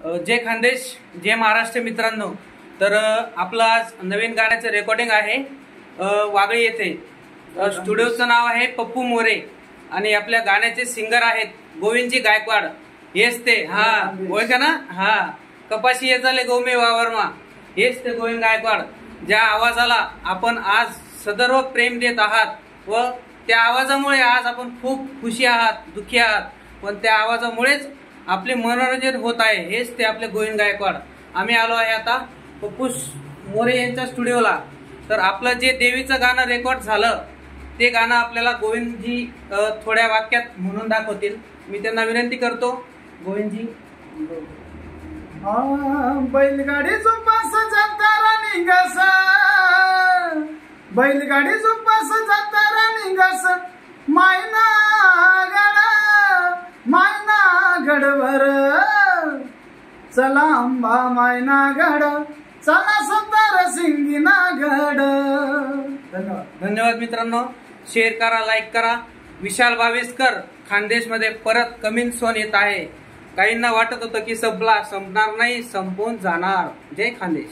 जय खानदेश, जय महाराष्ट्र मित्रांनो। तर आपलं आज नवीन गाण्याचं रेकॉर्डिंग आहे वागळी येथे। स्टुडिओचं नाव आहे पप्पू मोरे आणि आपल्या गाण्याचे सिंगर आहेत गोविंदजी गायकवाड। हेच ते ओळखा ना? कपाशी येचाले गौमे वावरमा, हेच ते गोविंद गायकवाड, ज्या आवाजाला आपण आज सदर्व प्रेम देत आहात व त्या आवाजामुळे आज आपण खूप खुशी आहात, दुःखी आहात, पण त्या आवाजामुळेच आपले मनोरंजन होत आहे। हेच ते आपले गोविंद गायकवाड। आम्ही आलो आहे आता पप्पू मोरे यांच्या स्टुडिओला। तर आपलं जे देवीचं गाणं रेकॉर्ड झालं ते गाणं आपल्याला गोविंदजी थोड्या वाक्यात म्हणून दाखवतील। मी त्यांना विनंती करतो, गोविंदजी। बैलगाडी झोपास जातारा निघास, बैलगाडी झोपास जातारा निघास, मायना गडवर चला अंबा मायना गड, चला सतार सिंगिना गड। धन्यवाद मित्रांनो। शेअर करा, लाईक करा। विशाल भावेशकर खानदेश मध्ये परत कमिंग सोन येत आहे। काहींना वाटत होतं की संपणार नाही, संपून जाणार। जय खानदेश।